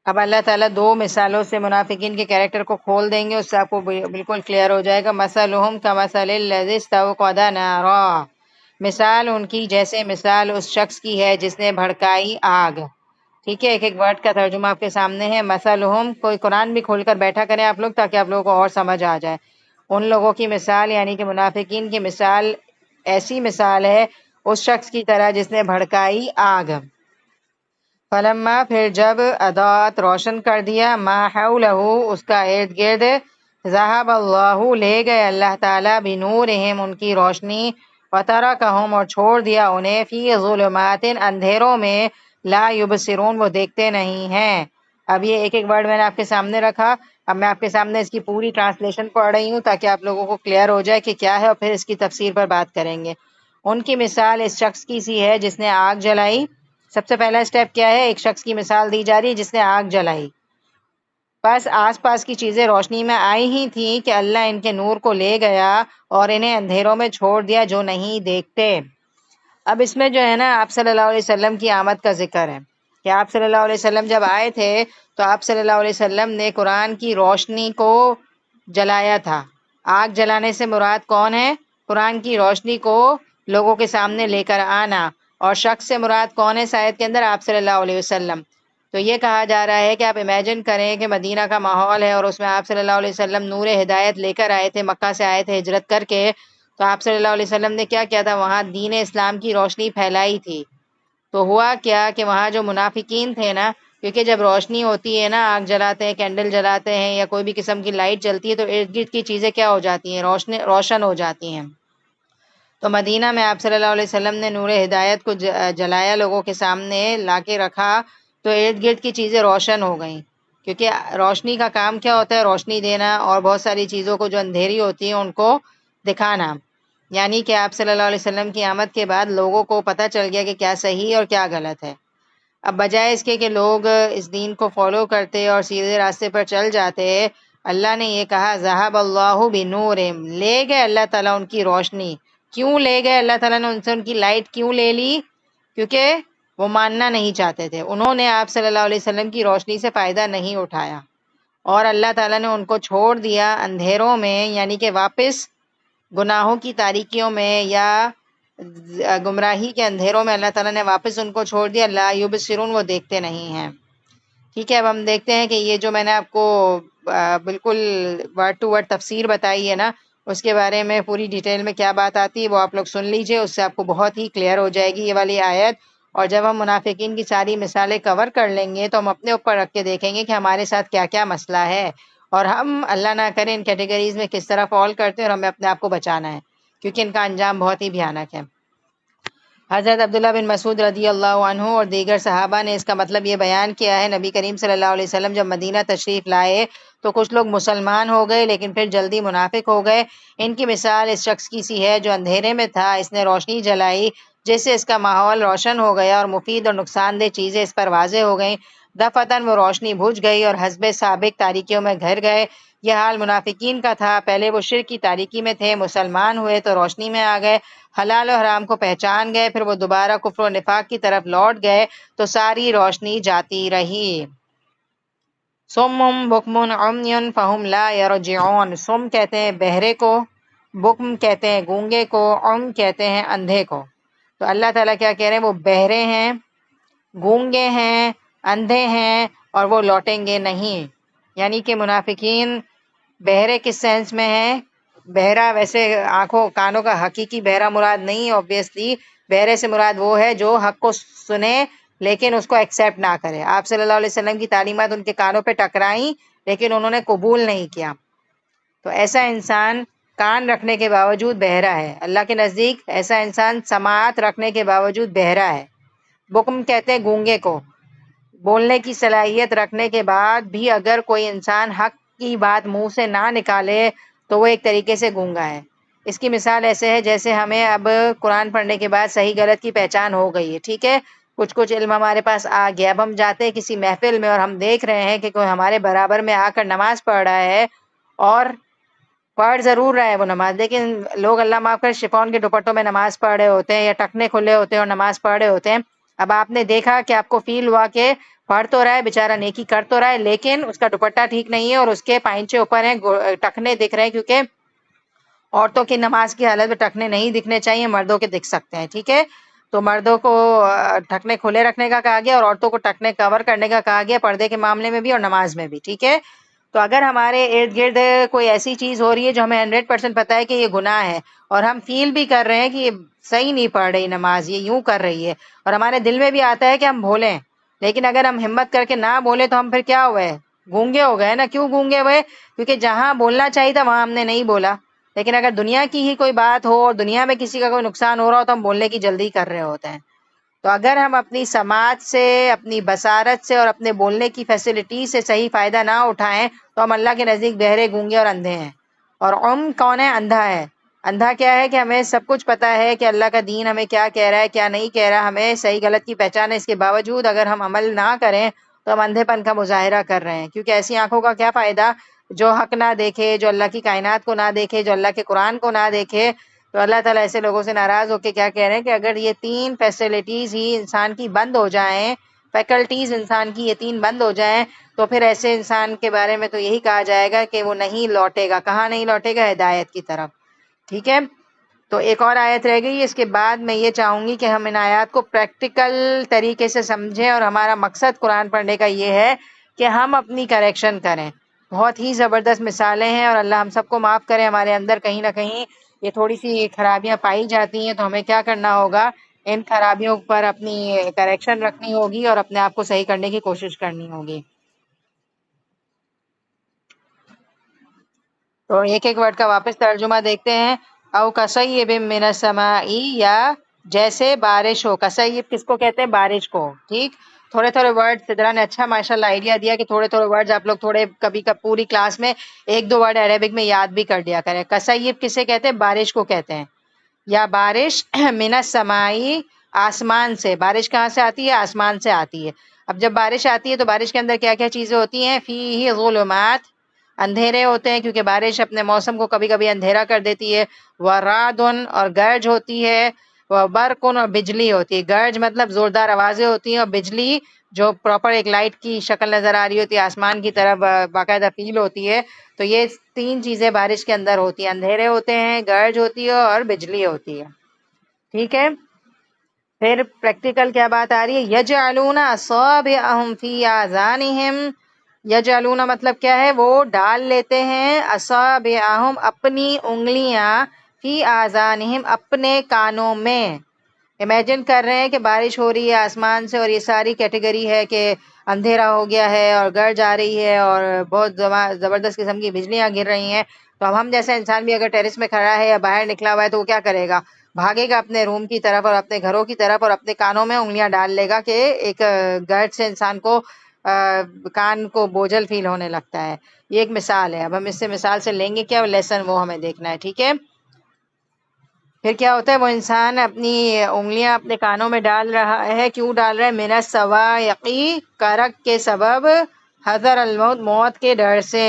اب اللہ تعالیٰ دو مثالوں سے منافقین کے کیریکٹر کو کھول دیں گے، اس سے آپ کو بالکل کلیئر ہو جائے گا۔ مثلہم کمثل الذی استوقد نارا، مثال ان کی جیسے مثال اس شخص کی ہے جس نے بھڑکائی آگ۔ ٹھیک ہے، ایک ایک ورڈ کا ترجمہ آپ کے سامنے ہے۔ مثلہم، کوئی قرآن بھی کھول کر بیٹھا کریں آپ لوگ تاکہ آپ لوگوں کو اور سمجھ آ جائے۔ ان لوگوں کی مثال یعنی کہ منافقین کی مثال ایسی مثال ہے اس شخص کی طرح جس نے بھڑکائی آگ۔ فلما، پھر جب اضاءت روشن کر دیا، ما حولہ اس کا ارد گرد، ذہب اللہ لے گئے اللہ تعالیٰ بنورہم ان کی روشنی، وترکہم اور چھوڑ دیا انہیں فی ظلمات اندھیروں میں، لا یبصرون وہ دیکھتے نہیں ہیں۔ اب یہ ایک ایک ورڈ میں نے آپ کے سامنے رکھا، اب میں آپ کے سامنے اس کی پوری ٹرانسلیشن پڑھ رہی ہوں تاکہ آپ لوگوں کو کلیئر ہو جائے کہ کیا ہے، اور پھر اس کی تفسیر پر بات کریں گے۔ ان کی مثال اس شخص کی سی ہے جس نے آگ جلائی۔ سب سے پہلا سٹیپ کیا ہے؟ ایک شخص کی مثال دی جا رہی ہے جس نے آگ جلائی، بس آس پاس کی چیزیں روشنی میں آئی ہی تھیں کہ اللہ ان کے نور کو لے گیا اور انہیں اندھیروں میں چھوڑ دیا جو نہیں دیکھتے۔ اب اس میں جو ہے نا آپ صلی اللہ علیہ وسلم کی آمد کا ذکر ہے کہ آپ صلی اللہ علیہ وسلم جب آئے تھے تو آپ صلی اللہ علیہ وسلم نے قرآن کی روشنی کو جلایا تھا۔ آگ جلانے سے مراد کون ہے؟ قرآن کی روشنی کو لوگوں کے سامنے لے کر آنا، اور شخص سے مراد کون ہے اس آیت کے اندر؟ آپ صلی اللہ علیہ وسلم۔ تو یہ کہا جا رہا ہے کہ آپ امیجن کریں کہ مدینہ کا ماحول ہے اور اس میں آپ صلی اللہ علیہ وسلم نور ہدایت لے کر آئے تھے، مکہ سے آئے تھے ہجرت کر کے، تو آپ صلی اللہ علیہ وسلم نے کیا کیا تھا؟ وہاں دین اسلام کی روشنی پھیلائی تھی۔ تو ہوا کیا کہ وہاں جو منافقین تھے نا، کیونکہ جب روشنی ہوتی ہے نا، آگ جلاتے ہیں، کینڈل جلاتے ہیں یا کوئی بھی قسم کی لائٹ جلتی ہے تو ارد گرد کی چیزیں کیا ہو جاتی ہیں؟ روشن ہو جاتی ہیں۔ تو مدینہ میں آپ صلی اللہ علیہ وسلم نے نور ہدایت کو جلایا، لوگوں کے سامنے لا کے رکھا، تو ارد گرد کی چیزیں روشن ہو گئیں، کیونکہ روشنی کا کام کیا ہوتا ہے؟ روشنی دینا، اور بہت ساری چیزوں کو جو اندھیری ہوتی ہیں ان کو دکھانا۔ یعنی کہ آپ صلی اللہ علیہ وسلم کی آمد کے بعد لوگوں کو پتہ چل گیا کہ کیا صحیح اور کیا غلط ہے۔ اب بجائے اس کے کہ لوگ اس دین کو فالو کرتے اور سیدھے راستے پر چل جاتے، اللہ نے یہ کہا ذہب اللہ بنورہم، لے گئے اللہ تعالیٰ ان کی روشنی۔ کیوں لے گئے اللہ تعالیٰ نے ان سے ان کی لائٹ کیوں لے لی؟ کیونکہ وہ ماننا نہیں چاہتے تھے، انہوں نے آپ صلی اللہ علیہ وسلم کی روشنی سے فائدہ نہیں اٹھایا، اور اللہ تعالیٰ نے ان کو چھوڑ دیا اندھیروں میں، یعنی کہ واپس گناہوں کی تاریکیوں میں یا گمراہی کے اندھیروں میں اللہ تعالیٰ نے واپس ان کو چھوڑ دیا، لا یبصرون وہ دیکھتے نہیں ہیں۔ ٹھیک ہے، اب ہم دیکھتے ہیں کہ یہ جو میں نے آپ کو بالکل ورڈ ٹو ورڈ تفسیر بتائی ہے نا، اس کے بارے میں پوری ڈیٹیل میں کیا بات آتی ہے وہ آپ لوگ سن لیجئے، اس سے آپ کو بہت ہی کلیئر ہو جائے گی یہ والی آیت۔ اور جب ہم منافقین کی ساری مثالیں کور کر لیں گے تو ہم اپنے اوپر رکھ کے دیکھیں گے کہ ہمارے ساتھ کیا کیا مسئلہ ہے، اور ہم اللہ نہ کرے ان کیٹیگریز میں کس طرح فال کرتے ہیں، اور ہمیں اپنے آپ کو بچانا ہے کیونکہ ان کا انجام بہت ہی بھیانک ہے۔ حضرت عبداللہ بن مسعود رضی اللہ عنہ اور دیگر صحابہ نے اس کا مطلب یہ بیان کیا ہے، نبی کریم صلی اللہ علیہ وسلم جب مدینہ تشریف لائے تو کچھ لوگ مسلمان ہو گئے لیکن پھر جلدی منافق ہو گئے۔ ان کی مثال اس شخص کی سی ہے جو اندھیرے میں تھا، اس نے روشنی جلائی جس سے اس کا ماحول روشن ہو گیا اور مفید اور نقصان دہ چیزیں اس پر واضح ہو گئیں۔ دفعتاً وہ روشنی بجھ گئی اور حسب سابق تاریکیوں میں گھر گئے۔ یہ حال منافقین کا تھا، پہلے وہ شرک کی تاریکی میں تھے، مسلمان ہوئے تو روشنی میں آ گئے، حلال و حرام کو پہچان گئے، پھر وہ دوبارہ کفر و نفاق کی طرف لوٹ گئے تو ساری روشنی جاتی رہی۔ سم بکم عمی فہم لا یرجعون، سم کہتے ہیں بہرے کو، بکم کہتے ہیں گونگے کو، عم کہتے ہیں اندھے کو۔ تو اللہ تعالیٰ کیا کہہ رہے ہیں؟ وہ بہرے ہیں، گونگے ہیں، اندھے ہیں، اور وہ لوٹیں گے نہیں۔ یعنی کہ منافقین بہرے کس سینس میں ہیں؟ بہرا ویسے آنکھوں کانوں کا حقیقی بہرا مراد نہیں، اوبویسلی بہرے سے مراد وہ ہے جو حق کو سنے لیکن اس کو ایکسیپٹ نہ کرے۔ آپ صلی اللہ علیہ وسلم کی تعلیمات ان کے کانوں پہ ٹکرائیں لیکن انہوں نے قبول نہیں کیا، تو ایسا انسان کان رکھنے کے باوجود بہرا ہے، اللہ کے نزدیک ایسا انسان سماعت رکھنے کے باوجود بہرا ہے۔ بکم کہتے ہیں گونگے کو، بولنے کی صلاحیت رکھنے کے بعد بھی اگر کوئی انسان حق کی بات منہ سے نہ نکالے تو وہ ایک طریقے سے گونگا ہے۔ اس کی مثال ایسے ہے جیسے ہمیں اب قرآن پڑھنے کے بعد صحیح غلط کی پہچان ہو گئی ہے، ٹھیک ہے، کچھ علم ہمارے پاس آ گیا، اب ہم جاتے ہیں کسی محفل میں اور ہم دیکھ رہے ہیں کہ کوئی ہمارے برابر میں آ کر نماز پڑھ رہا ہے، اور پڑھ ضرور رہا ہے وہ نماز، لیکن لوگ اللہ معاف کر شفون کے دوپٹوں میں نماز پڑھ رہے ہوتے ہیں یا ٹخنے کھلے ہوتے ہیں اور نماز پڑھ رہے ہوتے ہیں، اب آپ نے دیکھا کہ آپ کو فیل ہوا کہ پڑھ تو رہا ہے بیچارہ، نیکی کر تو رہا ہے، لیکن اس کا دوپٹہ ٹھیک نہیں ہے اور اس کے پائنچے اوپر ہیں، ٹخنے دکھ رہے ہیں، کیونکہ عورتوں کی نماز کی حالت میں ٹخنے نہیں دکھنے چاہیے، مردوں کے دکھ سکتے ہیں، ٹھیک ہے؟ تو مردوں کو ٹخنے کھلے رکھنے کا کہا گیا اور عورتوں کو ٹخنے کور کرنے کا کہا گیا، پردے کے معاملے میں بھی اور نماز میں بھی، ٹھیک ہے؟ تو اگر ہمارے ارد گرد کوئی ایسی چیز ہو رہی ہے جو ہمیں 100% پتہ ہے کہ یہ گناہ ہے، اور ہم فیل بھی کر رہے ہیں کہ یہ صحیح نہیں پڑھ رہی نماز، یہ یوں کر رہی ہے، اور ہمارے دل میں بھی آتا ہے کہ ہم بھولیں، لیکن اگر ہم ہمت کر کے نہ بولیں تو ہم پھر کیا ہوئے؟ گونگے ہو گئے نا۔ کیوں گونگے ہوئے؟ کیونکہ جہاں بولنا چاہیے تھا وہاں ہم نے نہیں بولا۔ لیکن اگر دنیا کی ہی کوئی بات ہو اور دنیا میں کسی کا کوئی نقصان ہو رہا ہو تو ہم بولنے کی جلدی کر رہے ہوتے ہیں۔ تو اگر ہم اپنی سماعت سے، اپنی بصارت سے اور اپنے بولنے کی فیسلٹی سے صحیح فائدہ نہ اٹھائیں تو ہم اللہ کے نزدیک بہرے، گونگے اور اندھے ہیں۔ اور کون ہے؟ اندھا ہے۔ اندھا کیا ہے؟ کہ ہمیں سب کچھ پتہ ہے کہ اللہ کا دین ہمیں کیا کہہ رہا ہے، کیا نہیں کہہ رہا، ہمیں صحیح غلط کی پہچان ہے، اس کے باوجود اگر ہم عمل نہ کریں تو ہم اندھے پن کا مظاہرہ کر رہے ہیں، کیونکہ ایسی آنکھوں کا کیا فائدہ جو حق نہ دیکھے، جو اللہ کی کائنات کو نہ دیکھے، جو اللہ کے قرآن کو نہ دیکھے۔ تو اللہ تعالیٰ ایسے لوگوں سے ناراض ہو کے کیا کہہ رہے ہیں کہ اگر یہ 3 فیسلٹیز ہی انسان کی بند ہو جائیں، فیکلٹیز انسان کی یہ 3 بند ہو جائیں، تو پھر ایسے انسان کے بارے میں تو یہی کہا جائے گا کہ وہ نہیں لوٹے گا۔ کہاں نہیں لوٹے گا؟ ہدایت کی طرف، ٹھیک ہے؟ تو ایک اور آیت رہ گئی، اس کے بعد میں یہ چاہوں گی کہ ہم ان آیات کو پریکٹیکل طریقے سے سمجھیں، اور ہمارا مقصد قرآن پڑھنے کا یہ ہے کہ ہم اپنی کریکشن کریں۔ بہت ہی زبردست مثالیں ہیں، اور اللہ ہم سب کو معاف کرے، ہمارے اندر کہیں نہ کہیں یہ تھوڑی سی خرابیاں پائی جاتی ہیں، تو ہمیں کیا کرنا ہوگا؟ ان خرابیوں پر اپنی کریکشن رکھنی ہوگی اور اپنے آپ کو صحیح کرنے کی کوشش کرنی ہوگی۔ تو ایک ایک ورڈ کا واپس ترجمہ دیکھتے ہیں۔ او کصیب من السماء، یا جیسے بارش ہو۔ کصیب کس کو کہتے ہیں؟ بارش کو، ٹھیک؟ تھوڑے تھوڑے ورڈ سدرا نے اچھا ماشاءاللہ آئیڈیا دیا کہ تھوڑے تھوڑے ورڈز آپ لوگ تھوڑے کبھی پوری کلاس میں 1-2 ورڈ عربک میں یاد بھی کر دیا کریں۔ کصیب کسے کہتے ہیں؟ بارش کو کہتے ہیں، یا بارش من السماء، آسمان سے۔ بارش کہاں سے آتی ہے؟ آسمان سے آتی ہے۔ اب جب بارش آتی ہے تو بارش کے اندر کیا کیا چیزیں ہوتی ہیں؟ فیہ ظلمات، اندھیرے ہوتے ہیں، کیونکہ بارش اپنے موسم کو کبھی کبھی اندھیرا کر دیتی ہے۔ ورعدن، اور گرج ہوتی ہے۔ وبرقن، اور بجلی ہوتی ہے۔ گرج مطلب زوردار آوازیں ہوتی ہیں، اور بجلی جو پراپر ایک لائٹ کی شکل نظر آ رہی ہوتی ہے آسمان کی طرف، باقاعدہ فیل ہوتی ہے۔ تو یہ 3 چیزیں بارش کے اندر ہوتی ہیں، اندھیرے ہوتے ہیں، گرج ہوتی ہے اور بجلی ہوتی ہے، ٹھیک ہے؟ پھر پریکٹیکل کیا بات آ رہی ہے؟ یجعلون اصابعهم فی آذانہم۔ یجعلون مطلب کیا ہے؟ وہ ڈال لیتے ہیں، اصابعهم، اپنی انگلیاں، فی آذانہم، اپنے کانوں میں۔ امیجن کر رہے ہیں کہ بارش ہو رہی ہے آسمان سے، اور یہ ساری کیٹیگری ہے کہ اندھیرا ہو گیا ہے اور گرج آ رہی ہے اور بہت زبردست قسم کی بجلیاں گر رہی ہیں۔ تو اب ہم جیسا انسان بھی اگر ٹیرس میں کھڑا ہے یا باہر نکلا ہوا ہے تو وہ کیا کرے گا؟ بھاگے گا اپنے روم کی طرف اور اپنے گھروں کی طرف، اور اپنے کانوں میں انگلیاں ڈال لے گا کہ ایک گرج سے انسان کو کان کو بوجھل فیل ہونے لگتا ہے۔ یہ ایک مثال ہے۔ اب ہم اس سے مثال سے لیں گے کیا لیسن، وہ ہمیں دیکھنا ہے، ٹھیک ہے؟ پھر کیا ہوتا ہے؟ وہ انسان اپنی انگلیاں اپنے کانوں میں ڈال رہا ہے، کیوں ڈال رہا ہے؟ من الصواعق، کرک کے سبب، حذر الموت، موت کے ڈر سے،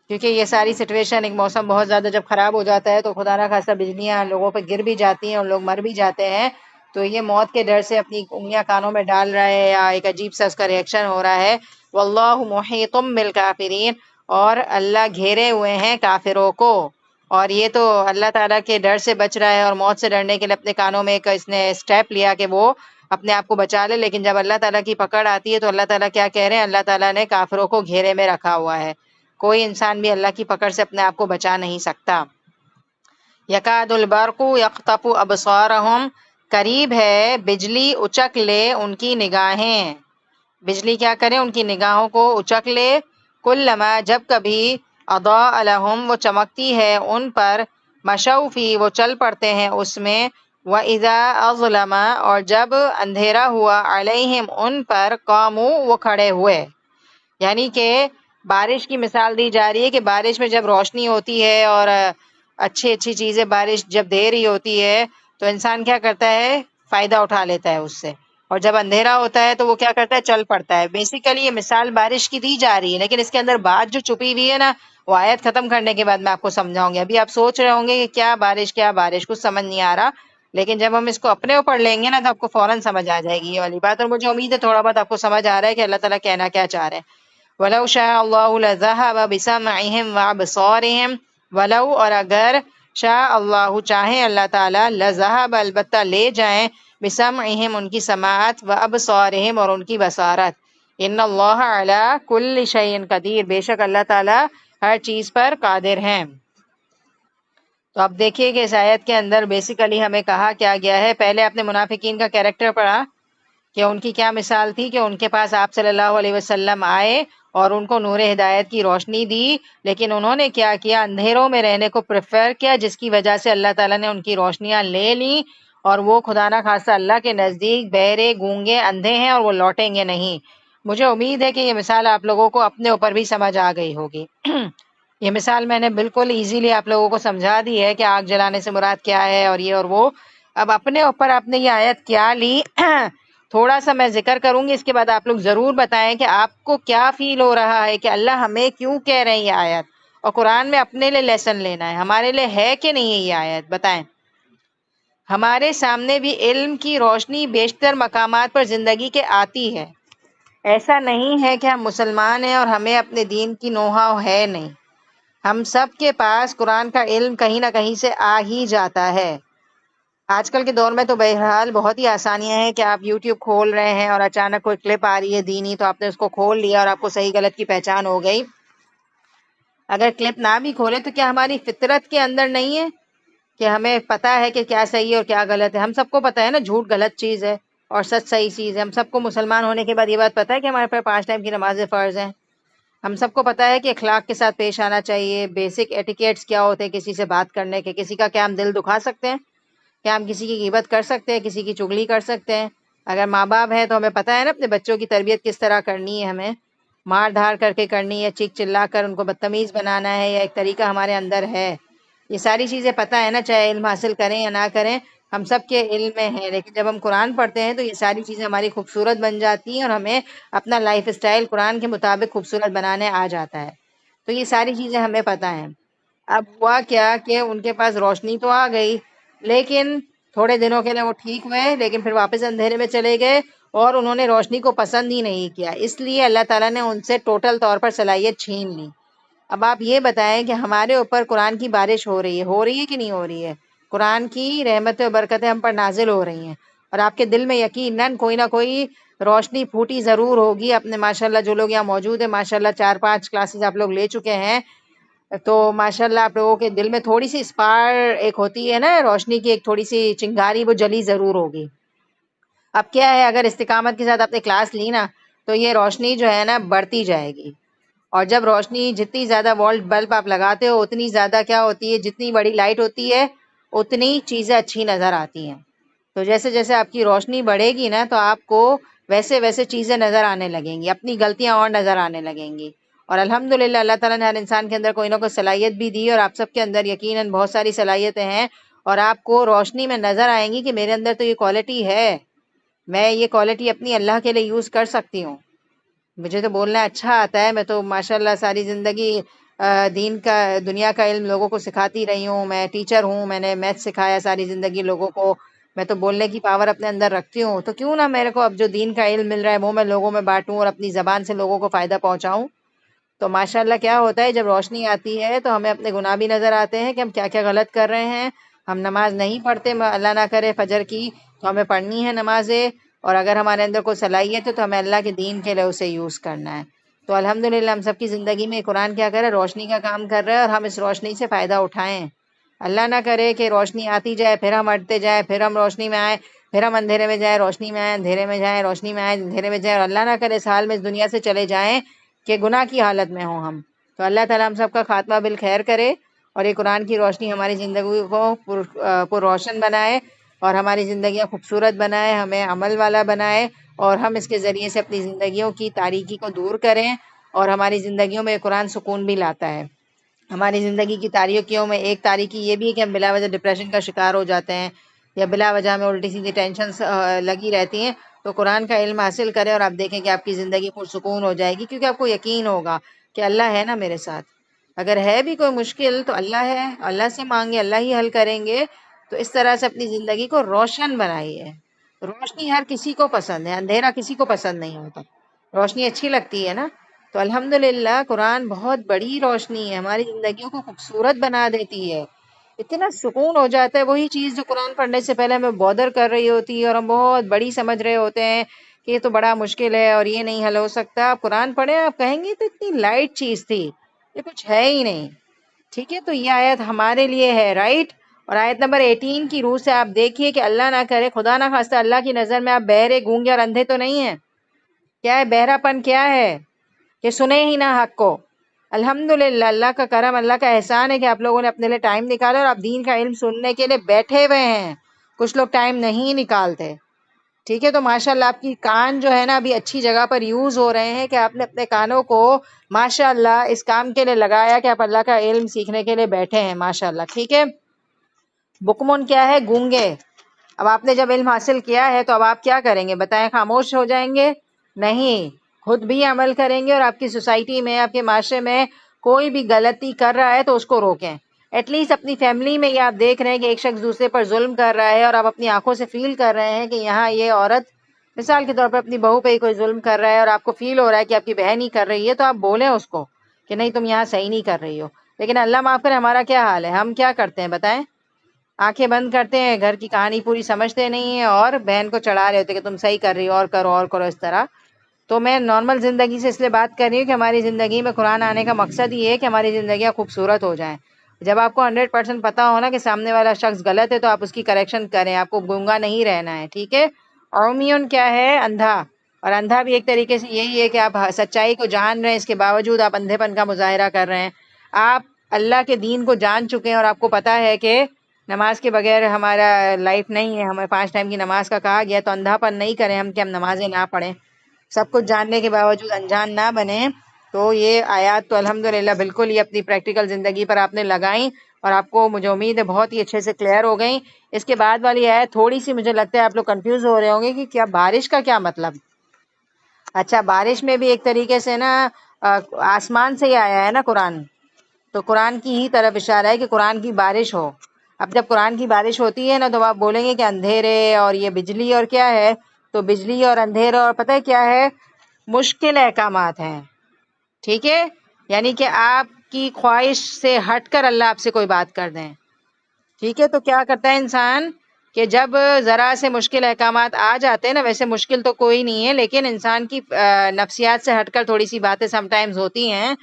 کیونکہ یہ ساری سچویشن، ایک موسم بہت زیادہ جب خراب ہو جاتا ہے تو خدا نہ خاصہ بجلیاں لوگوں پہ گر بھی جاتی ہیں اور لوگ مر بھی جاتے ہیں، تو یہ موت کے ڈر سے اپنی انگلیاں کانوں میں ڈال رہا ہے، یا ایک عجیب سا اس کا ریئیکشن ہو رہا ہے۔ واللہ محیط بالکافرین، اور اللہ گھیرے ہوئے ہیں کافروں کو۔ اور یہ تو اللہ تعالیٰ کے ڈر سے بچ رہا ہے، اور موت سے ڈرنے کے لیے اپنے کانوں میں ایک اس نے اسٹیپ لیا کہ وہ اپنے آپ کو بچا لے، لیکن جب اللہ تعالیٰ کی پکڑ آتی ہے تو اللہ تعالیٰ کیا کہہ رہے ہیں؟ اللہ تعالیٰ نے کافروں کو گھیرے میں رکھا ہوا ہے، کوئی انسان بھی اللہ کی پکڑ سے اپنے آپ کو بچا نہیں سکتا۔ یکاد البرق یخطف ابصارہم، قریب ہے بجلی اچک لے ان کی نگاہیں۔ بجلی کیا کرے؟ ان کی نگاہوں کو اچک لے۔ کلما، جب کبھی، اضاء لہم، وہ چمکتی ہے ان پر، مشوا فی، وہ چل پڑتے ہیں اس میں، وَإِذَا أَظْلَمَ، اور جب اندھیرا ہوا، علیہم، ان پر، قاموا، وہ کھڑے ہوئے۔ یعنی کہ بارش کی مثال دی جا رہی ہے کہ بارش میں جب روشنی ہوتی ہے اور اچھی اچھی چیزیں بارش جب دے رہی ہوتی ہے تو انسان کیا کرتا ہے؟ فائدہ اٹھا لیتا ہے اس سے، اور جب اندھیرا ہوتا ہے تو وہ کیا کرتا ہے؟ چل پڑتا ہے۔ بیسیکلی یہ مثال بارش کی دی جا رہی ہے، لیکن اس کے اندر بات جو چھپی ہوئی ہے نا، وہ آیت ختم کرنے کے بعد میں آپ کو سمجھاؤں گی۔ ابھی آپ سوچ رہے ہوں گے کہ کیا بارش، کیا بارش، کچھ سمجھ نہیں آ رہا، لیکن جب ہم اس کو اپنے اوپر لیں گے نا تو آپ کو فوراً سمجھ آ جائے گی یہ والی بات، اور مجھے امید ہے تھوڑا بہت آپ کو سمجھ آ رہا ہے کہ اللہ تعالیٰ کہنا کیا چاہ رہے ہیں۔ وَلَوْ شَاءَ اللَّهُ لَذَهَبَ بِسَمْعِهِمْ وَأَبْصَارِهِمْ، وَلَوْ اور اگر شاء اللہ چاہیں اللہ تعالیٰ، لَذَهَبَ البتہ لے جائیں، بِسَمْعِهِمْ ان کی سماعت، وَأَبْصَارِهِمْ اور ان کی بصارت، ان اللہ علی کل شیء قدیر، بے شک اللہ تعالیٰ ہر چیز پر قادر ہیں۔ تو اب دیکھیے کہ اس آیت کے اندر بیسیکلی ہمیں کہا کیا گیا ہے۔ پہلے آپ نے منافقین کا کیریکٹر پڑھا کہ ان کی کیا مثال تھی، کہ ان کے پاس آپ صلی اللہ علیہ وسلم آئے اور ان کو نور ہدایت کی روشنی دی، لیکن انہوں نے کیا کیا، اندھیروں میں رہنے کو پریفر کیا، جس کی وجہ سے اللہ تعالیٰ نے ان کی روشنیاں لے لیں، اور وہ خدا نہ خواستہ اللہ کے نزدیک بہرے، گونگے، اندھے ہیں، اور وہ لوٹیں گے نہیں۔ مجھے امید ہے کہ یہ مثال آپ لوگوں کو اپنے اوپر بھی سمجھ آ گئی ہوگی۔ یہ مثال میں نے بالکل ایزیلی آپ لوگوں کو سمجھا دی ہے کہ آگ جلانے سے مراد کیا ہے اور یہ اور وہ۔ اب اپنے اوپر آپ نے یہ آیت کیا لی، تھوڑا سا میں ذکر کروں گی، اس کے بعد آپ لوگ ضرور بتائیں کہ آپ کو کیا فیل ہو رہا ہے کہ اللہ ہمیں کیوں کہہ رہے ہیں یہ آیت، اور قرآن میں اپنے لیے لیسن لینا ہے، ہمارے لیے ہے کہ نہیں ہے یہ آیت، بتائیں۔ ہمارے سامنے بھی علم کی روشنی بیشتر مقامات پر زندگی کے آتی ہے، ایسا نہیں ہے کہ ہم مسلمان ہیں اور ہمیں اپنے دین کی نوحہ ہے نہیں، ہم سب کے پاس قرآن کا علم کہیں نہ کہیں سے آ ہی جاتا ہے۔ آج کل کے دور میں تو بہرحال بہت ہی آسانیاں ہیں کہ آپ یوٹیوب کھول رہے ہیں اور اچانک کوئی کلپ آ رہی ہے دینی، تو آپ نے اس کو کھول لیا اور آپ کو صحیح غلط کی پہچان ہو گئی۔ اگر کلپ نہ بھی کھولے تو کیا ہماری فطرت کے اندر نہیں ہے کہ ہمیں پتہ ہے کہ کیا صحیح ہے اور کیا غلط ہے؟ ہم سب کو پتہ ہے نا جھوٹ غلط چیز ہے اور سچ صحیح چیز ہے۔ ہم سب کو مسلمان ہونے کے بعد یہ بات پتہ ہے کہ ہمارے پر 5 ٹائم کی نمازیں فرض ہیں۔ ہم سب کو پتہ ہے کہ اخلاق کے ساتھ پیش آنا چاہیے، بیسک ایٹیکیٹس کیا ہوتے ہیں کسی سے بات کرنے کے، کسی کا کیا ہم دل دکھا سکتے ہیں، کیا ہم کسی کی غیبت کر سکتے ہیں، کسی کی چغلی کر سکتے ہیں؟ اگر ماں باپ ہیں تو ہمیں پتہ ہے نا اپنے بچوں کی تربیت کس طرح کرنی ہے، ہمیں مار دھار کر کے کرنی ہے، چیخ چلا کر ان کو بدتمیز بنانا ہے، یا ایک طریقہ ہمارے اندر ہے۔ یہ ساری چیزیں پتہ ہے نا، چاہے علم حاصل کریں یا نہ کریں، ہم سب کے علم میں ہیں۔ لیکن جب ہم قرآن پڑھتے ہیں تو یہ ساری چیزیں ہماری خوبصورت بن جاتی ہیں اور ہمیں اپنا لائف اسٹائل قرآن کے مطابق خوبصورت بنانے آ جاتا ہے۔ تو یہ ساری چیزیں ہمیں پتہ ہیں۔ اب ہوا کیا کہ ان کے پاس روشنی تو آ گئی، لیکن تھوڑے دنوں کے لیے وہ ٹھیک ہوئے، لیکن پھر واپس اندھیرے میں چلے گئے اور انہوں نے روشنی کو پسند ہی نہیں کیا، اس لیے اللہ تعالیٰ نے ان سے ٹوٹل طور پر صلاحیت چھین لی۔ اب آپ یہ بتائیں کہ ہمارے اوپر قرآن کی بارش ہو رہی ہے کہ نہیں ہو رہی ہے؟ قرآن کی رحمتیں و برکتیں ہم پر نازل ہو رہی ہیں، اور آپ کے دل میں یقیناً کوئی نہ کوئی روشنی پھوٹی ضرور ہوگی۔ اپنے ماشاءاللہ جو لوگ یہاں موجود ہیں، ماشاءاللہ 4-5 کلاسز آپ لوگ لے چکے ہیں، تو ماشاءاللہ آپ لوگوں کے دل میں تھوڑی سی اسپار ایک ہوتی ہے نا روشنی کی، ایک تھوڑی سی چنگاری، وہ جلی ضرور ہوگی۔ اب کیا ہے، اگر استقامت کے ساتھ آپ نے کلاس لی نا تو یہ روشنی جو ہے نا بڑھتی جائے گی، اور جب روشنی جتنی زیادہ وولٹ بلب آپ لگاتے ہو اتنی زیادہ کیا ہوتی ہے، جتنی بڑی لائٹ ہوتی ہے اتنی چیزیں اچھی نظر آتی ہیں۔ تو جیسے جیسے آپ کی روشنی بڑھے گی نا تو آپ کو ویسے ویسے چیزیں نظر آنے لگیں گی، اپنی غلطیاں اور نظر آنے لگیں گی۔ اور الحمدللہ اللہ تعالیٰ نے ہر انسان کے اندر کوئی نہ کوئی صلاحیت بھی دی، اور آپ سب کے اندر یقیناً بہت ساری صلاحیتیں ہیں، اور آپ کو روشنی میں نظر آئیں گی کہ میرے اندر تو یہ کوالٹی ہے، میں یہ کوالٹی اپنی اللہ کے لیے یوز کر سکتی ہوں۔ مجھے تو بولنا اچھا آتا ہے، میں تو ماشاءاللہ ساری زندگی دین کا، دنیا کا علم لوگوں کو سکھاتی رہی ہوں، میں ٹیچر ہوں، میں نے میتھ سکھایا ساری زندگی لوگوں کو، میں تو بولنے کی پاور اپنے اندر رکھتی ہوں، تو کیوں نہ میرے کو اب جو دین کا علم مل رہا ہے وہ میں لوگوں میں بانٹوں اور اپنی زبان سے لوگوں کو فائدہ پہنچاؤں۔ تو ماشاءاللہ کیا ہوتا ہے، جب روشنی آتی ہے تو ہمیں اپنے گناہ بھی نظر آتے ہیں کہ ہم کیا کیا غلط کر رہے ہیں۔ ہم نماز نہیں پڑھتے، اللہ نہ کرے فجر کی، تو ہمیں پڑھنی ہے نمازیں، اور اگر ہمارے اندر کوئی صلاحیت ہے تو ہمیں اللہ کے دین کے لیے اسے یوز کرنا ہے۔ تو الحمدللہ ہم سب کی زندگی میں قرآن کیا کرے، روشنی کا کام کر رہے ہیں، اور ہم اس روشنی سے فائدہ اٹھائیں۔ اللہ نہ کرے کہ روشنی آتی جائے، پھر ہم ہٹتے جائیں، پھر ہم روشنی میں آئیں، پھر ہم اندھیرے میں جائیں، روشنی میں آئیں، اندھیرے میں جائیں، روشنی میں آئیں، اندھیرے میں جائیں، اور اللہ نہ کرے اس حال میں اس دنیا سے چلے جائیں کہ گناہ کی حالت میں ہوں ہم۔ تو اللہ تعالیٰ ہم سب کا خاتمہ بالخیر کرے، اور یہ قرآن کی روشنی ہماری زندگی کو پر روشن بنائے، اور ہماری زندگیاں خوبصورت بنائے، ہمیں عمل والا بنائے، اور ہم اس کے ذریعے سے اپنی زندگیوں کی تاریکی کو دور کریں، اور ہماری زندگیوں میں قرآن سکون بھی لاتا ہے۔ ہماری زندگی کی تاریکیوں میں ایک تاریکی یہ بھی ہے کہ ہم بلا وجہ ڈپریشن کا شکار ہو جاتے ہیں، یا بلا وجہ ہمیں الٹی سیدھی ٹینشنز لگی رہتی ہیں۔ تو قرآن کا علم حاصل کریں اور آپ دیکھیں کہ آپ کی زندگی پرسکون ہو جائے گی، کیونکہ آپ کو یقین ہوگا کہ اللہ ہے نا میرے ساتھ۔ اگر ہے بھی کوئی مشکل تو اللہ ہے، اللہ سے مانگے، اللہ ہی حل کریں گے۔ تو اس طرح سے اپنی زندگی کو روشن بنائیے. روشنی ہر کسی کو پسند ہے، اندھیرا کسی کو پسند نہیں ہوتا. روشنی اچھی لگتی ہے نا. تو الحمدللہ قرآن بہت بڑی روشنی ہے، ہماری زندگیوں کو خوبصورت بنا دیتی ہے. اتنا سکون ہو جاتا ہے وہی چیز جو قرآن پڑھنے سے پہلے ہمیں بودر کر رہی ہوتی ہے اور ہم بہت بڑی سمجھ رہے ہوتے ہیں کہ یہ تو بڑا مشکل ہے اور یہ نہیں حل ہو سکتا. آپ قرآن پڑھیں، آپ کہیں گے تو اتنی لائٹ چیز تھی، یہ کچھ ہے ہی نہیں. ٹھیک ہے، تو یہ آیت ہمارے لیے ہے، رائٹ. اور آیت نمبر 18 کی روح سے آپ دیکھیے کہ اللہ نہ کرے، خدا نہ خواستہ، اللہ کی نظر میں آپ بہرے، گونگے اور اندھے تو نہیں ہیں. کیا ہے بہرا پن؟ کیا ہے کہ سنے ہی نہ حق کو. الحمدللہ اللہ کا کرم، اللہ کا احسان ہے کہ آپ لوگوں نے اپنے لیے ٹائم نکالا اور آپ دین کا علم سننے کے لیے بیٹھے ہوئے ہیں. کچھ لوگ ٹائم نہیں نکالتے. ٹھیک ہے، تو ماشاءاللہ آپ کی کان جو ہے نا ابھی اچھی جگہ پر یوز ہو رہے ہیں کہ آپ نے اپنے کانوں کو ماشاءاللہ اس کام کے لیے لگایا کہ آپ اللہ کا علم سیکھنے کے لیے بیٹھے ہیں. ماشاءاللہ. ٹھیک ہے. بکمن کیا ہے؟ گونگے. اب آپ نے جب علم حاصل کیا ہے تو اب آپ کیا کریں گے بتائیں؟ خاموش ہو جائیں گے؟ نہیں، خود بھی عمل کریں گے اور آپ کی سوسائٹی میں، آپ کے معاشرے میں کوئی بھی غلطی کر رہا ہے تو اس کو روکیں. ایٹ لیسٹ اپنی فیملی میں یہ آپ دیکھ رہے ہیں کہ ایک شخص دوسرے پر ظلم کر رہا ہے اور آپ اپنی آنکھوں سے فیل کر رہے ہیں کہ یہاں یہ عورت مثال کے طور پر اپنی بہو پہ ہی کوئی ظلم کر رہا ہے اور آپ کو فیل ہو رہا ہے کہ آپ کی بہن ہی کر رہی ہے، تو آپ بولیں اس کو کہ نہیں تم یہاں صحیح نہیں کر رہی ہو. لیکن اللہ معاف کرے ہمارا کیا حال ہے؟ ہم کیا کرتے ہیں بتائیں؟ آنکھیں بند کرتے ہیں، گھر کی کہانی پوری سمجھتے نہیں ہیں اور بہن کو چڑھا رہے ہوتے کہ تم صحیح کر رہی ہو، اور کرو اور کرو اس طرح. تو میں نارمل زندگی سے اس لیے بات کر رہی ہوں کہ ہماری زندگی میں قرآن آنے کا مقصد یہ ہے کہ ہماری زندگیاں خوبصورت ہو جائیں. جب آپ کو 100% پتہ ہونا کہ سامنے والا شخص غلط ہے تو آپ اس کی کریکشن کریں، آپ کو گونگا نہیں رہنا ہے. ٹھیک ہے. عمیون کیا ہے؟ اندھا. اور اندھا بھی ایک طریقے سے یہی ہے کہ آپ سچائی کو جان رہے ہیں، اس کے باوجود آپ اندھے پن کا مظاہرہ کر رہے ہیں. آپ اللہ کے دین کو جان چکے ہیں اور آپ کو پتہ ہے کہ نماز کے بغیر ہمارا لائف نہیں ہے، ہمیں 5 ٹائم کی نماز کا کہا گیا، تو اندھا پن نہیں کریں ہم کہ ہم نمازیں نہ پڑھیں. سب کچھ جاننے کے باوجود انجان نہ بنیں. تو یہ آیات تو الحمدللہ بالکل ہی اپنی پریکٹیکل زندگی پر آپ نے لگائیں اور آپ کو مجھے امید ہے بہت ہی اچھے سے کلیئر ہو گئیں. اس کے بعد والی آیت تھوڑی سی مجھے لگتا ہے آپ لوگ کنفیوز ہو رہے ہوں گے کہ کیا بارش کا کیا مطلب. اچھا، بارش میں بھی ایک طریقے سے نا آسمان سے ہی آیا ہے نا قرآن، تو قرآن کی ہی طرف اشارہ ہے کہ قرآن کی بارش ہو. اب جب قرآن کی بارش ہوتی ہے نا تو آپ بولیں گے کہ اندھیرے اور یہ بجلی اور کیا ہے، تو بجلی اور اندھیرے اور پتہ ہے کیا ہے؟ مشکل احکامات ہیں. ٹھیک ہے، یعنی کہ آپ کی خواہش سے ہٹ کر اللہ آپ سے کوئی بات کر دیں. ٹھیک ہے، تو کیا کرتا ہے انسان کہ جب ذرا سے مشکل احکامات آ جاتے ہیں نا، ویسے مشکل تو کوئی نہیں ہے لیکن انسان کی نفسیات سے ہٹ کر تھوڑی سی باتیں سم ٹائمز ہوتی ہیں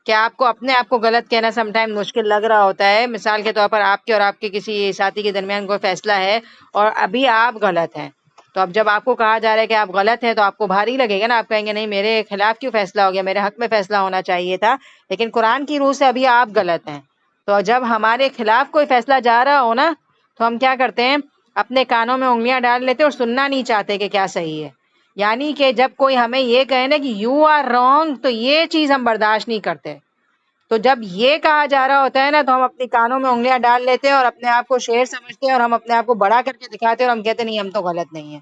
کہ آپ کو اپنے آپ کو غلط کہنا سم ٹائم مشکل لگ رہا ہوتا ہے. مثال کے طور پر آپ کے اور آپ کے کسی ساتھی کے درمیان کوئی فیصلہ ہے اور ابھی آپ غلط ہیں، تو اب جب آپ کو کہا جا رہا ہے کہ آپ غلط ہیں تو آپ کو بھاری لگے گا نا. آپ کہیں گے نہیں، میرے خلاف کیوں فیصلہ ہو گیا، میرے حق میں فیصلہ ہونا چاہیے تھا. لیکن قرآن کی روح سے ابھی آپ غلط ہیں. تو جب ہمارے خلاف کوئی فیصلہ جا رہا ہو نا تو ہم کیا کرتے ہیں؟ اپنے کانوں میں انگلیاں ڈال لیتے اور سننا نہیں چاہتے کہ کیا صحیح ہے. یعنی کہ جب کوئی ہمیں یہ کہے نا کہ یو آر رانگ، تو یہ چیز ہم برداشت نہیں کرتے. تو جب یہ کہا جا رہا ہوتا ہے نا تو ہم اپنی کانوں میں انگلیاں ڈال لیتے ہیں اور اپنے آپ کو شیر سمجھتے ہیں اور ہم اپنے آپ کو بڑا کر کے دکھاتے ہیں اور ہم کہتے ہیں نہیں، ہم تو غلط نہیں ہیں.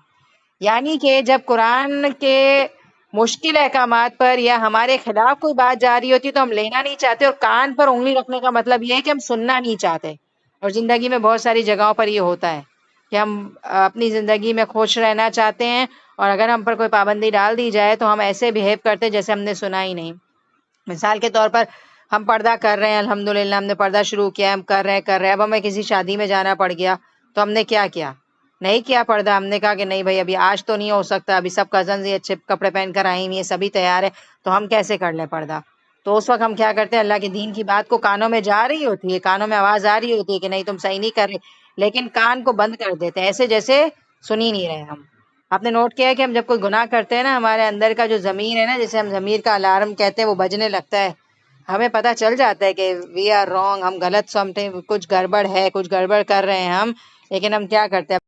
یعنی کہ جب قرآن کے مشکل احکامات پر یا ہمارے خلاف کوئی بات جا رہی ہوتی ہے تو ہم لینا نہیں چاہتے، اور کان پر انگلی رکھنے کا مطلب یہ ہے کہ ہم سننا نہیں چاہتے. اور زندگی میں بہت ساری جگہوں پر یہ ہوتا ہے کہ ہم اپنی زندگی میں خوش رہنا چاہتے ہیں اور اگر ہم پر کوئی پابندی ڈال دی جائے تو ہم ایسے بیہیو کرتے جیسے ہم نے سنا ہی نہیں. مثال کے طور پر ہم پردہ کر رہے ہیں، الحمدللہ ہم نے پردہ شروع کیا، ہم کر رہے ہیں. اب ہمیں کسی شادی میں جانا پڑ گیا تو ہم نے کیا کیا؟ نہیں کیا پردہ. ہم نے کہا کہ نہیں بھائی ابھی آج تو نہیں ہو سکتا، ابھی سب کزنز یہ اچھے کپڑے پہن کر آئی ہوئی ہیں، سبھی تیار ہے، تو ہم کیسے کر لیں پردہ. تو اس وقت ہم کیا کرتے ہیں؟ اللہ کے دین کی بات کو کانوں میں جا رہی ہوتی ہے، کانوں میں آواز آ رہی ہوتی ہے کہ نہیں تم صحیح نہیں کر رہے، لیکن کان کو بند کر دیتے ہیں ایسے جیسے سن ہی نہیں رہے ہم. آپ نے نوٹ کیا ہے کہ ہم جب کوئی گناہ کرتے ہیں نا، ہمارے اندر کا جو ضمیر ہے نا، جسے ہم ضمیر کا الارم کہتے ہیں، وہ بجنے لگتا ہے. ہمیں پتہ چل جاتا ہے کہ وی آر رانگ، ہم غلط، کچھ گڑبڑ ہے، کچھ گڑبڑ کر رہے ہیں ہم. لیکن ہم کیا کرتے ہیں؟